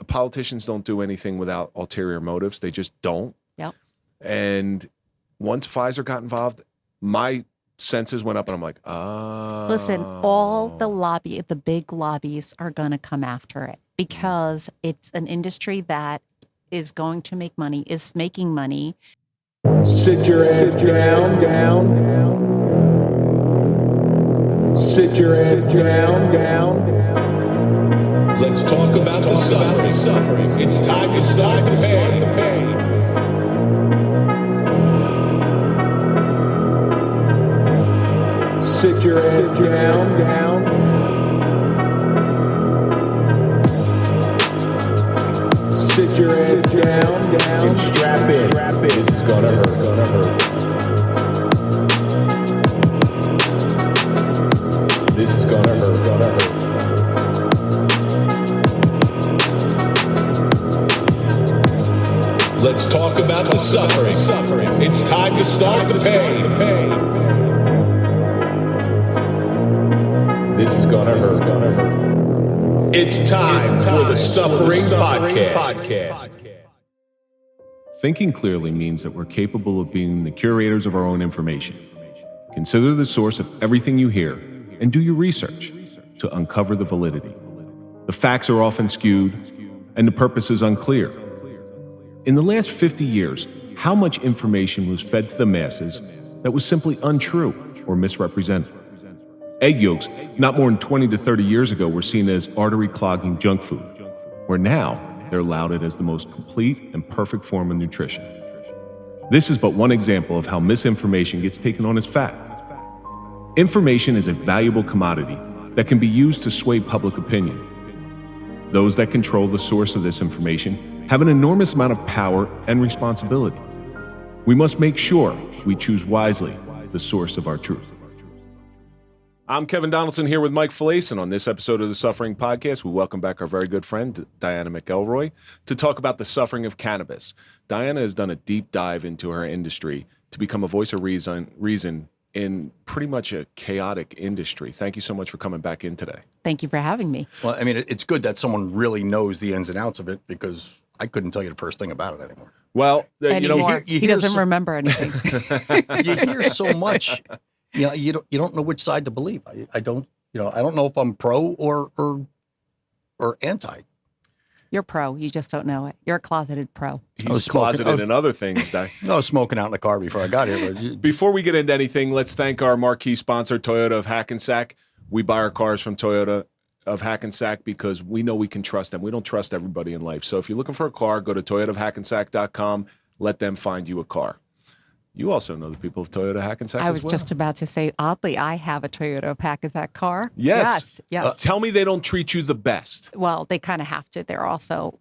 politicians don't do anything without ulterior motives. They just don't. Yep. And once Pfizer got involved, my senses went up and I'm like, oh. Listen, all the big lobbies are going to come after it because it's an industry that is going to make money, is making money. Sit your ass down. Sit your ass down. Let's talk about the suffering. It's time to start the pain. Sit your ass down. Sit your ass down and strap in. This is gonna hurt. This is gonna hurt. Let's talk about the suffering. It's time to start the pain. This is gonna hurt. It's time for the Suffering Podcast. Thinking clearly means that we're capable of being the curators of our own information. Consider the source of everything you hear and do your research to uncover the validity. The facts are often skewed and the purpose is unclear. In the last 50 years, how much information was fed to the masses that was simply untrue or misrepresented? Egg yolks, not more than 20 to 30 years ago, were seen as artery-clogging junk food, where now they're lauded as the most complete and perfect form of nutrition. This is but one example of how misinformation gets taken on as fact. Information is a valuable commodity that can be used to sway public opinion. Those that control the source of this information have an enormous amount of power and responsibility. We must make sure we choose wisely the source of our truth. I'm Kevin Donaldson here with Mike Failace, and on this episode of the Suffering Podcast, we welcome back our very good friend, DiAnA McElroy, to talk about the suffering of cannabis. DiAnA has done a deep dive into her industry to become a voice of reason in pretty much a chaotic industry. Thank you so much for coming back in today. Thank you for having me. Well, I mean, it's good that someone really knows the ins and outs of it because I couldn't tell you the first thing about it anymore. Well, Anymore. you He hear doesn't remember anything. You hear so much. You don't know which side to believe. I don't know if I'm pro or anti. You're pro. You just don't know it. You're a closeted pro. He's closeted in other things. I was smoking out in the car before I got here. But Before we get into anything, let's thank our marquee sponsor, Toyota of Hackensack. We buy our cars from Toyota of Hackensack because we know we can trust them. We don't trust everybody in life. So if you're looking for a car, go to toyotaofhackensack.com. Let them find you a car. You also know the people of Toyota Hackensack I was just about to say, oddly, I have a Toyota of Hackensack car. Yes. Yes. Tell me they don't treat you the best. Well, they kind of have to. They're also,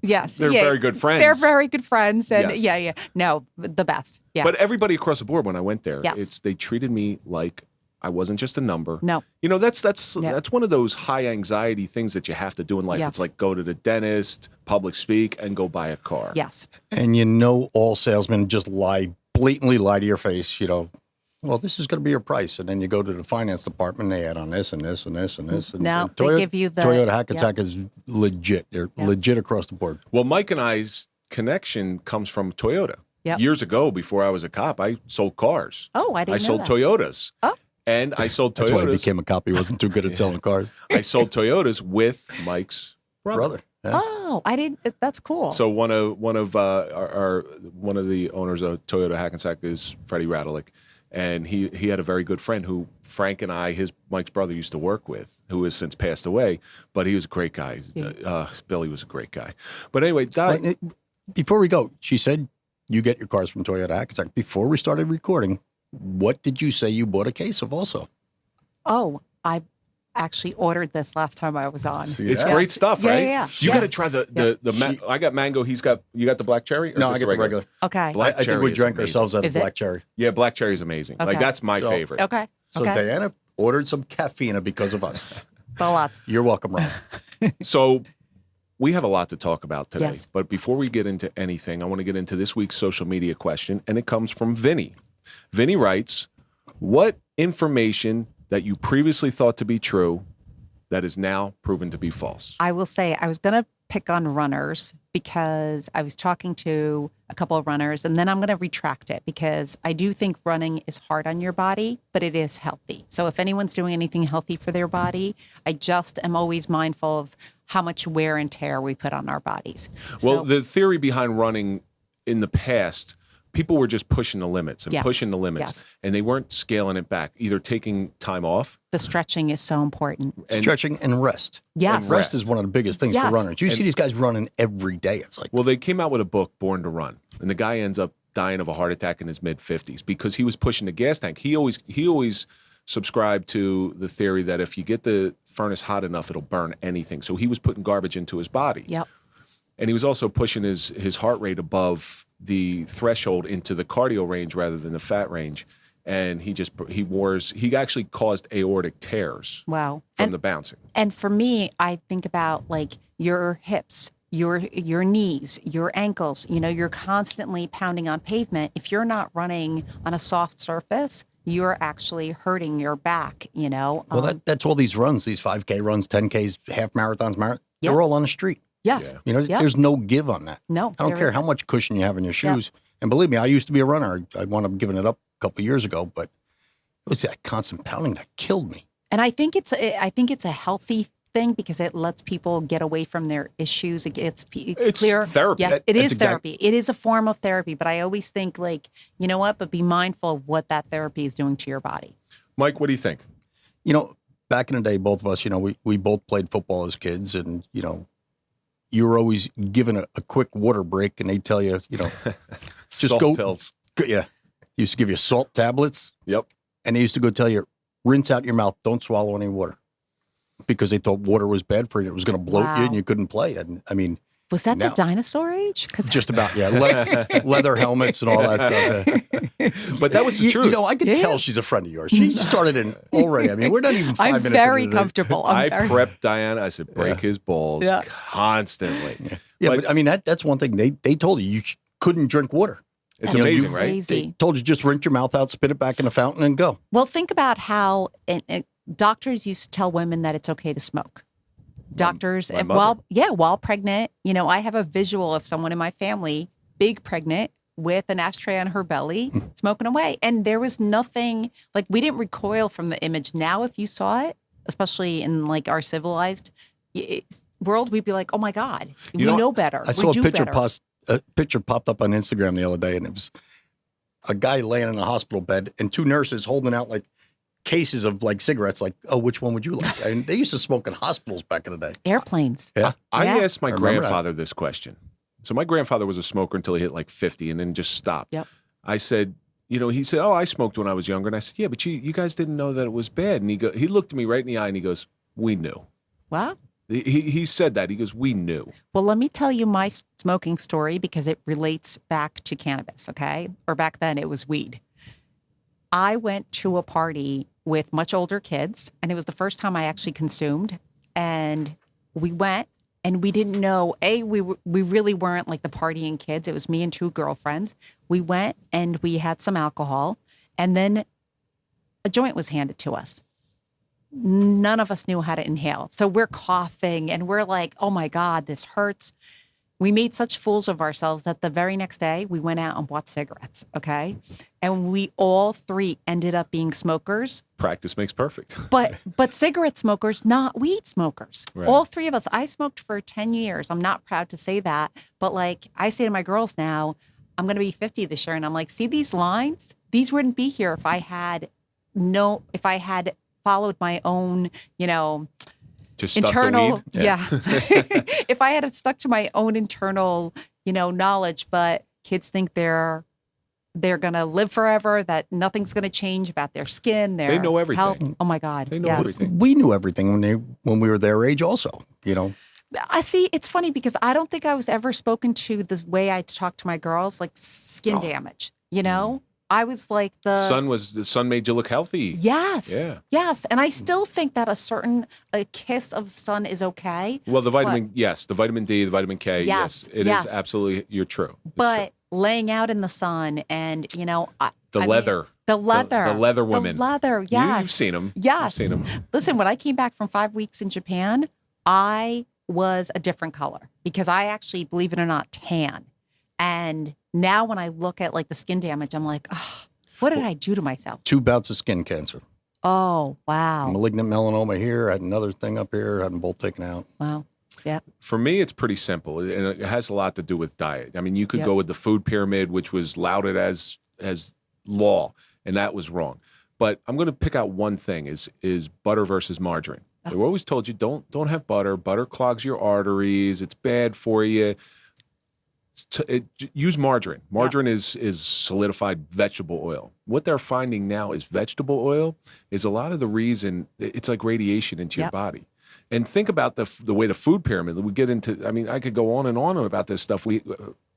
yes. They're very good friends. They're very good friends. And Yes. No, the best. Yeah. But everybody across the board, when I went there, Yes. they treated me like I wasn't just a number. No. That's one of those high anxiety things that you have to do in life. Yes. It's like go to the dentist, public speak, and go buy a car. Yes. and all salesmen just blatantly lie to your face. Well, this is going to be your price, and then you go to the finance department, and they add on this and this and this and this. No, and they give you the Toyota Hackensack is legit. They're legit across the board. Well, Mike and I's connection comes from Toyota. Yep. Years ago, before I was a cop, I sold cars. Oh, I didn't know sold that. Toyotas. Oh. And I sold Toyotas. That's why I became a cop. He wasn't too good at selling cars. I sold Toyotas with Mike's brother. Yeah. Oh, I didn't. That's cool. So one of the owners of Toyota Hackensack is Freddie Radelick, and he had a very good friend who Frank and Mike's brother used to work with, who has since passed away, but he was a great guy. Yeah. Billy was a great guy. But anyway, Before we go, she said you get your cars from Toyota Hackensack. Before we started recording, what did you say you bought a case of also? Oh, I actually ordered this last time I was on. It's great stuff, right? Yeah. You got to try I got mango. You got the black cherry? Or No, just I get the regular. Okay. Black I think cherry we is drank amazing. ourselves out of Is it? black cherry. Yeah, black cherry is amazing. Okay. Like that's my favorite. Okay. So Okay. Diana ordered some caffeine because of us. A lot. You're welcome, Ron. So we have a lot to talk about today. Yes. But before we get into anything, I want to get into this week's social media question, and it comes from Vinny. Vinny writes, what information that you previously thought to be true that is now proven to be false? I will say I was going to pick on runners because I was talking to a couple of runners, and then I'm going to retract it because I do think running is hard on your body, but it is healthy. So if anyone's doing anything healthy for their body, I just am always mindful of how much wear and tear we put on our bodies. Well, the theory behind running in the past, people were just pushing the limits and pushing the limits, and they weren't scaling it back, either taking time off. The stretching is so important. Stretching and rest. Yes. And rest is one of the biggest things for runners. You see these guys running every day. It's like, well, they came out with a book, Born to Run, and the guy ends up dying of a heart attack in his mid-50s because he was pushing the gas tank. He always subscribed to the theory that if you get the furnace hot enough, it'll burn anything. So he was putting garbage into his body. Yep. And he was also pushing his heart rate above the threshold into the cardio range rather than the fat range. And he actually caused aortic tears. Wow. From the bouncing. And for me, I think about like your hips, your knees, your ankles, you're constantly pounding on pavement. If you're not running on a soft surface, you're actually hurting your back, Well, that's all these runs, these 5K runs, 10Ks, half marathons, they're all on the street. Yes. There's no give on that. No. I don't care how much cushion you have in your shoes. And believe me, I used to be a runner. I wound up giving it up a couple of years ago, but it was that constant pounding that killed me. And I think it's a healthy thing because it lets people get away from their issues. It's clear. Therapy. Yeah, it is therapy. It is a form of therapy. But I always think you know what? But be mindful of what that therapy is doing to your body. Mike, what do you think? Back in the day, both of us, we both played football as kids, and you were always given a quick water break, and they'd tell you, just salt go pills. Yeah, used to give you salt tablets. Yep. And they used to go tell you, rinse out your mouth, don't swallow any water, because they thought water was bad for you. It was going to bloat you, and you couldn't play. And I mean, was that the dinosaur age? Just about, yeah. Leather helmets and all that stuff. But that was the truth. I could tell she's a friend of yours. She started in already. I mean, we're not even 5 minutes. I'm very comfortable. I prepped DiAnA. I said, break his balls constantly. Yeah, but I mean, that's one thing. They told you couldn't drink water. It's amazing, right? Crazy. They told you just rinse your mouth out, spit it back in the fountain, and go. Well, think about how doctors used to tell women that it's okay to smoke. Doctors, while pregnant, I have a visual of someone in my family, big pregnant, with an ashtray on her belly, smoking away. And there was nothing, we didn't recoil from the image. Now, if you saw it, especially in our civilized world, we'd be like, oh my God, we know better. I saw a picture popped up on Instagram the other day, and it was a guy laying in a hospital bed and 2 nurses holding out cases of cigarettes, oh, which one would you like? And they used to smoke in hospitals back in the day. Airplanes. Yeah. I asked my grandfather this question. So my grandfather was a smoker until he hit 50 and then just stopped. Yep. I said, he said, oh, I smoked when I was younger. And I said, yeah, but you guys didn't know that it was bad. And he looked at me right in the eye and he goes, we knew. Wow. He said that. He goes, we knew. Well, let me tell you my smoking story because it relates back to cannabis, okay? Or back then it was weed. I went to a party with much older kids, and it was the first time I actually consumed. And we went, and we didn't know, we really weren't the partying kids. It was me and 2 girlfriends. We went, and we had some alcohol, and then a joint was handed to us. None of us knew how to inhale. So we're coughing, and we're like, oh my God, this hurts. We made such fools of ourselves that the very next day we went out and bought cigarettes, okay? And we all 3 ended up being smokers. Practice makes perfect. But cigarette smokers, not weed smokers. Right. All 3 of us. I smoked for 10 years. I'm not proud to say that. But I say to my girls now, I'm going to be 50 this year. And I'm like, see these lines? These wouldn't be here if I had followed my own, Just internal, stuck to weed? Yeah. If I had stuck to my own internal, knowledge, but kids think they're going to live forever, that nothing's going to change about their skin, their They know everything. health. Oh my God. They know everything. We knew everything when we were their age also, I see. It's funny because I don't think I was ever spoken to the way I talk to my girls, skin damage, I was the sun made you look healthy. Yes. Yeah. Yes. And I still think that a kiss of sun is okay. Well, the vitamin D, the vitamin K, yes, it is absolutely, you're true. But laying out in the sun and, the leather women. The leather, yes. You've seen them. Yes. You've seen them. Listen, when I came back from 5 weeks in Japan, I was a different color because I actually, believe it or not, tan. And now when I look at like the skin damage, I'm like, oh, what did I do to myself? 2 bouts of skin cancer. Oh, wow. Malignant melanoma here. I had another thing up here. I had them both taken out. Wow. Yeah. For me, it's pretty simple, and it has a lot to do with diet. I mean, you could Yep. go with the food pyramid, which was lauded as law, and that was wrong. But I'm going to pick out one thing: is butter versus margarine. They were always told you don't have butter. Butter clogs your arteries. It's bad for you. Use margarine. Margarine is solidified vegetable oil. What they're finding now is vegetable oil is a lot of the reason. It's like radiation into your body. And think about the way the food pyramid, we get into, I mean, I could go on and on about this stuff.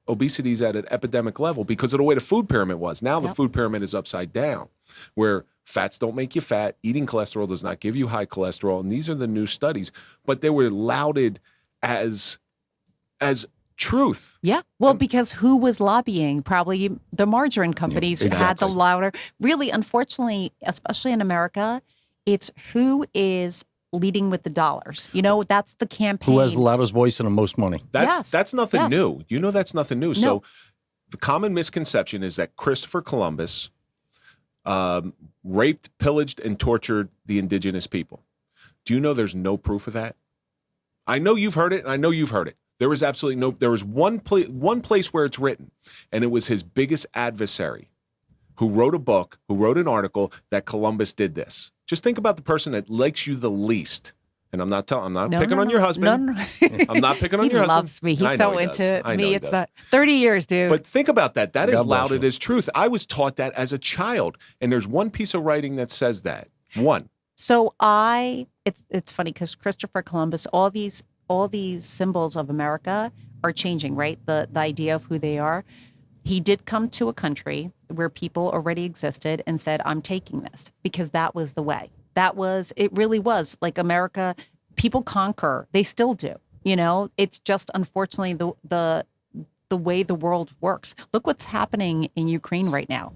Obesity is at an epidemic level because of the way the food pyramid was. Now the food pyramid is upside down, where fats don't make you fat, eating cholesterol does not give you high cholesterol, and these are the new studies. But they were lauded as truth. Yeah. Well, because who was lobbying? Probably the margarine companies who had the louder. Really, unfortunately, especially in America, it's who is leading with the dollars. You know, that's the campaign. Who has the loudest voice and the most money? That's nothing new. You know that's nothing new. No. So the common misconception is that Christopher Columbus raped, pillaged, and tortured the indigenous people. Do you know there's no proof of that? I know you've heard it, and I know you've heard it. There was absolutely no. There was one place where it's written, and it was his biggest adversary, who wrote a book, who wrote an article that Columbus did this. Just think about the person that likes you the least. And I'm not picking on your husband. No. I'm not picking on your husband. He loves me. He's so into me. It's not 30 years, dude. But think about that. That is lauded as truth. I was taught that as a child. And there's one piece of writing that says that. One. So it's funny because Christopher Columbus, all these symbols of America are changing, right? The idea of who they are. He did come to a country where people already existed and said, I'm taking this, because that was the way. It really was like America, people conquer, they still do, you know, it's just unfortunately the way the world works. Look what's happening in Ukraine right now.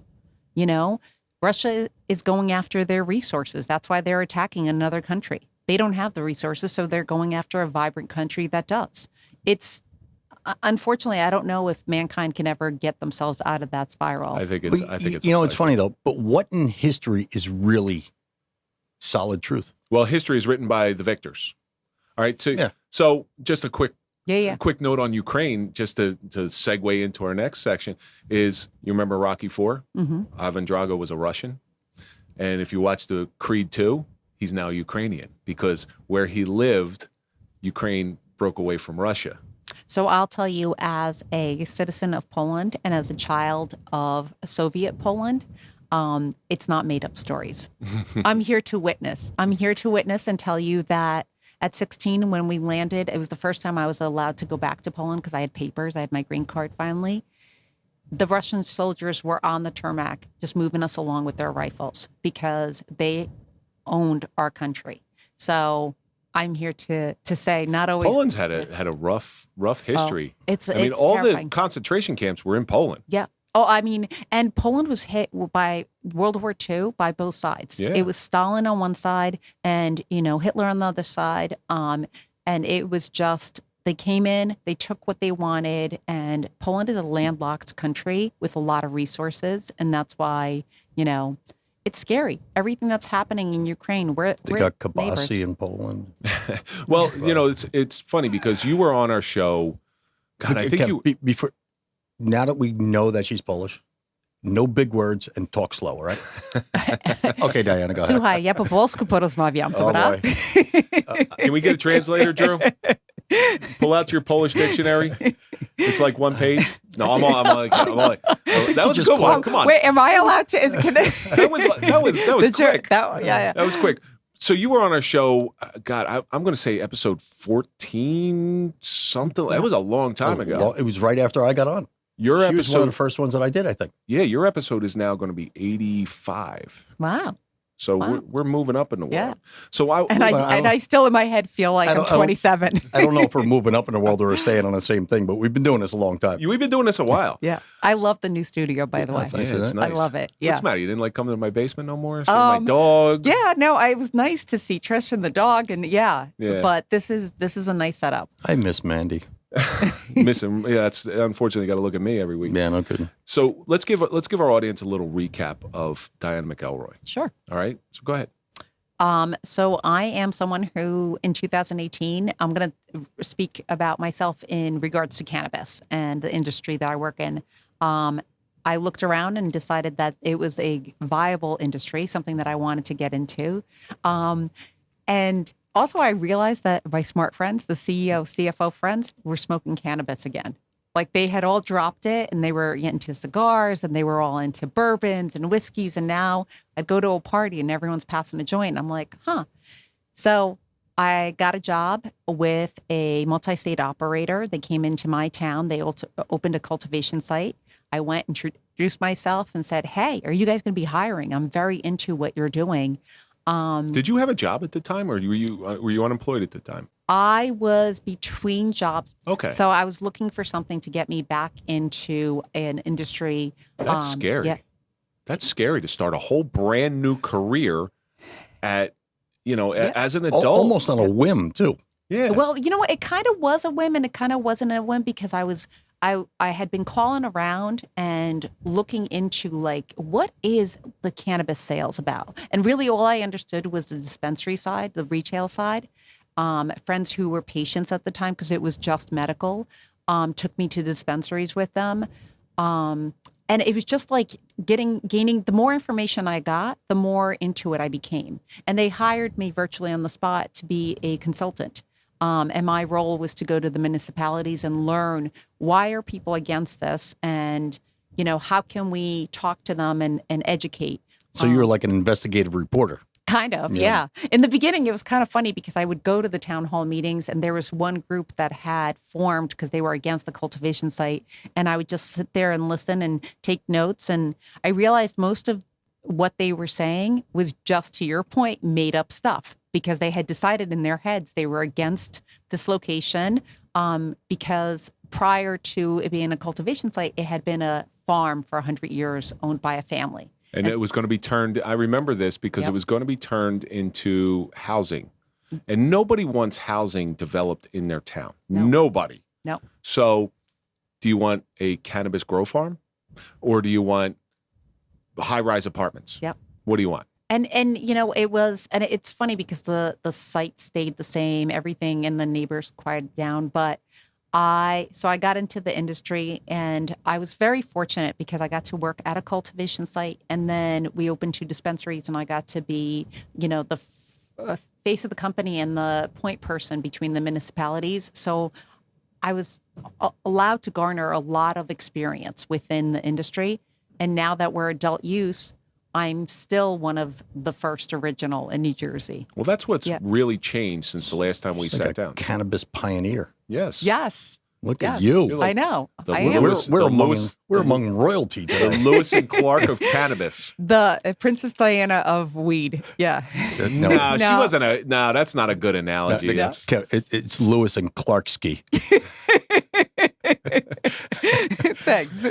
You know, Russia is going after their resources. That's why they're attacking another country. They don't have the resources, so they're going after a vibrant country that does. It's, unfortunately, I don't know if mankind can ever get themselves out of that spiral. I think it's you know, it's funny though, but what in history is really solid truth? Well, history is written by the victors. All right. So just a quick note on Ukraine, just to segue into our next section, is you remember Rocky IV? Mm-hmm. Ivan Drago was a Russian. And if you watch the Creed II, he's now Ukrainian, because where he lived, Ukraine broke away from Russia. So I'll tell you, as a citizen of Poland and as a child of Soviet Poland, it's not made up stories. I'm here to witness. And tell you that at 16, when we landed, it was the first time I was allowed to go back to Poland because I had papers. I had my green card finally. The Russian soldiers were on the tarmac, just moving us along with their rifles because they owned our country. So I'm here to say not always. Poland's had a rough history. All the concentration camps were in Poland. Yeah. Oh, I mean, and Poland was hit by World War II by both sides. Yeah. It was Stalin on one side and, you know, Hitler on the other side. And it was just, they came in, they took what they wanted, and Poland is a landlocked country with a lot of resources. And that's why, you know, it's scary. Everything that's happening in Ukraine, we're got Kabasi neighbors. in Poland. Well, you know, it's funny because you were on our show. God, I think before. Now that we know that she's Polish, no big words and talk slow, all right? Okay, DiAnA, go ahead. Słuchaj, ja po polsku porozmawiam, dobra? Can we get a translator, Drew? Pull out your Polish dictionary. It's like one page. No, I'm all like, that was a good one. Come on. Wait, am I allowed to? That was quick. That was quick. So you were on our show, God, I'm going to say episode 14 something. That was a long time ago. Well, it was right after I got on. She was one of the first ones that I did, I think. Yeah, your episode is now going to be 85. Wow. So Wow. we're moving up in the world. Yeah. So And I still in my head feel like I'm 27. I don't know if we're moving up in the world or we're staying on the same thing, but we've been doing this a long time. we've been doing this a while. Yeah. I love the new studio, by the way. that's nice, Yeah, isn't it's it? nice. I love it. Yeah. What's the matter? You didn't like coming to my basement no more? See my dog? Yeah, no, it was nice to see Trish and the dog, and Yeah. But this is a nice setup. I miss Mandy. Miss him. Yeah, it's unfortunately got to look at me every week. Yeah, no kidding. So let's give our audience a little recap of DiAnA McElroy. Sure. All right. So go ahead. So I am someone who, in 2018, I'm going to speak about myself in regards to cannabis and the industry that I work in. I looked around and decided that it was a viable industry, something that I wanted to get into. And also I realized that my smart friends, the CEO, CFO friends, were smoking cannabis again. Like they had all dropped it and they were into cigars and they were all into bourbons and whiskeys. And now I'd go to a party and everyone's passing a joint. I'm like, huh. So I got a job with a multi-state operator. They came into my town. They opened a cultivation site. I went and introduced myself and said, hey, are you guys going to be hiring? I'm very into what you're doing. Did you have a job at the time, or were you unemployed at the time? I was between jobs. Okay. So I was looking for something to get me back into an industry. That's scary. Yeah. That's scary to start a whole brand new career at, as an adult. Almost on a whim, too. Yeah. Well, you know what? It kind of was a whim and it kind of wasn't a whim because I had been calling around and looking into like, what is the cannabis sales about? And really all I understood was the dispensary side, the retail side. Friends who were patients at the time, because it was just medical, took me to dispensaries with them. And it was just like gaining, the more information I got, the more into it I became. And they hired me virtually on the spot to be a consultant. And my role was to go to the municipalities and learn why are people against this and, how can we talk to them and educate. So you were like an investigative reporter. Kind of, yeah. In the beginning, it was kind of funny because I would go to the town hall meetings and there was one group that had formed because they were against the cultivation site. And I would just sit there and listen and take notes. And I realized most of what they were saying was just, to your point, made up stuff because they had decided in their heads they were against this location because prior to it being a cultivation site, it had been a farm for 100 years owned by a family. And it was going to be turned, I remember this because it was going to be turned into housing. And nobody wants housing developed in their town. No. Nobody. No. So do you want a cannabis grow farm or do you want high-rise apartments? Yep. What do you want? And it was, and it's funny because the site stayed the same, everything, and the neighbors quieted down. But I got into the industry and I was very fortunate because I got to work at a cultivation site and then we opened 2 dispensaries and I got to be, the face of the company and the point person between the municipalities. So I was allowed to garner a lot of experience within the industry. And now that we're adult use, I'm still one of the first original in New Jersey. Well, that's what's really changed since the last time we Like sat a down. cannabis pioneer. Yes. Yes. Look Yes. at you. You're like I know. the I am. Lewis- We're among royalty The today. Lewis and Clark of cannabis. The Princess Diana of weed. Yeah. No, she No. wasn't no, that's not a good analogy. No. That's- It's Lewis and Clarksky. Thanks.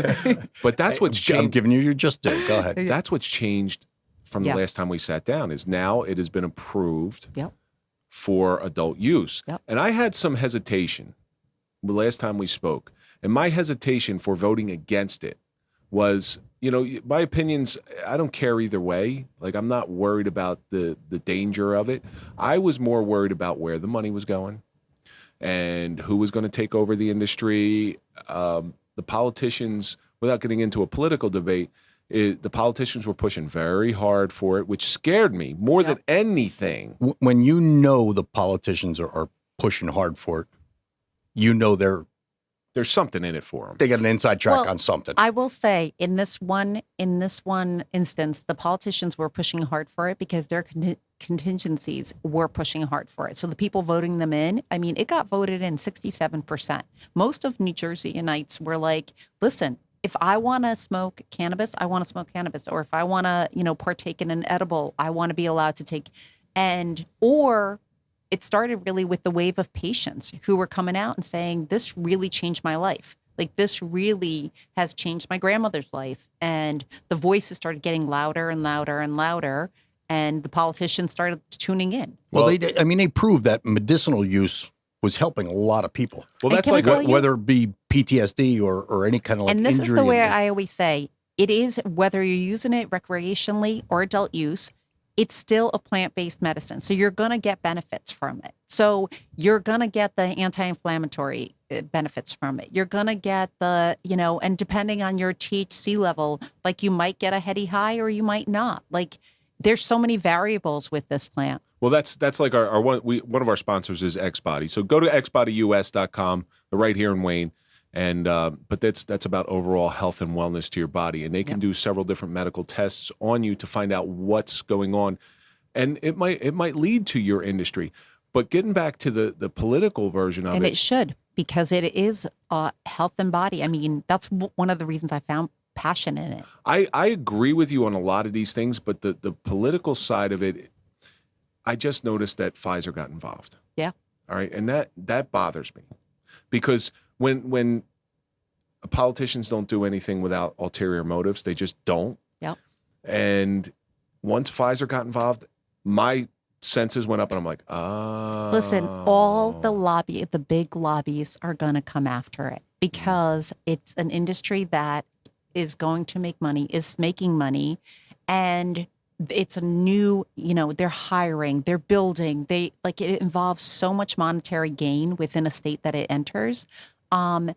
But that's what's I'm changed. giving you your just due. Go ahead. That's what's changed from the Yeah. last time we sat down is now it has been approved Yep. for adult use. Yep. And I had some hesitation the last time we spoke. And my hesitation for voting against it was, my opinions, I don't care either way. Like, I'm not worried about the danger of it. I was more worried about where the money was going and who was going to take over the industry. The politicians, without getting into a political debate, the politicians were pushing very hard for it, which scared me more than anything. When the politicians are pushing hard for it, There's something in it for them. they got an inside track Well, on something. I will say in this one instance, the politicians were pushing hard for it because their contingencies were pushing hard for it. So the people voting them in, it got voted in 67%. Most of New Jerseyanites were like, listen, if I want to smoke cannabis, I want to smoke cannabis. Or if I want to, partake in an edible, I want to be allowed to take. Or it started really with the wave of patients who were coming out and saying, this really changed my life. Like, this really has changed my grandmother's life. And the voices started getting louder and louder and louder. And the politicians started tuning in. Well, they proved that medicinal use was helping a lot of people. Well, that's like whether it be PTSD or any kind of like injury. And this is the way I always say, it is whether you're using it recreationally or adult use, it's still a plant-based medicine. So you're going to get benefits from it. So you're going to get the anti-inflammatory benefits from it. You're going to get the, and depending on your THC level, like you might get a heady high or you might not. Like, there's so many variables with this plant. Well, that's like our one of our sponsors is Xbody. So go to xbodyus.com. They're right here in Wayne, and but that's about overall health and wellness to your body, and they can do several different medical tests on you to find out what's going on, and it might lead to your industry. But getting back to the political version of it, and it should, because it is health and body. I mean, that's one of the reasons I found passion in it. I agree with you on a lot of these things, but the political side of it, I just noticed that Pfizer got involved. Yeah. All right. And that bothers me, because when politicians don't do anything without ulterior motives, they just don't. Yep. And once Pfizer got involved, my senses went up and I'm like, oh. Listen, all the big lobbies are going to come after it, because it's an industry that is going to make money, is making money, and it's a new, they're hiring, they're building, it involves so much monetary gain within a state that it enters. But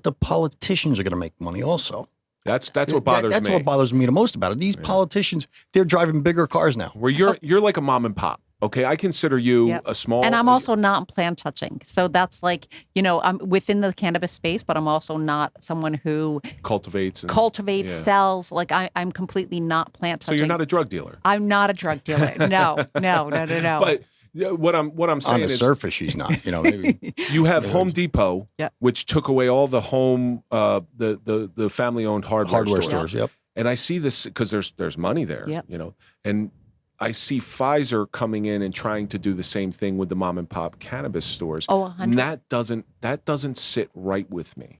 the politicians are going to make money also. That's what bothers me. That's what bothers me the most about it. These politicians, they're driving bigger cars now. Where you're like a mom and pop. Okay, I consider you a small... And I'm also not plant touching. So that's like, I'm within the cannabis space, but I'm also not someone who... cultivates, sells. Like, I'm completely not plant touching. So you're not a drug dealer? I'm not a drug dealer. No. But what I'm saying on the is... surface, she's not. Maybe, you have Home Depot, which took away all the home, the family-owned hardware stores. Yep. And I see this because there's money there, and... I see Pfizer coming in and trying to do the same thing with the mom and pop cannabis stores. Oh, 100. And that doesn't sit right with me.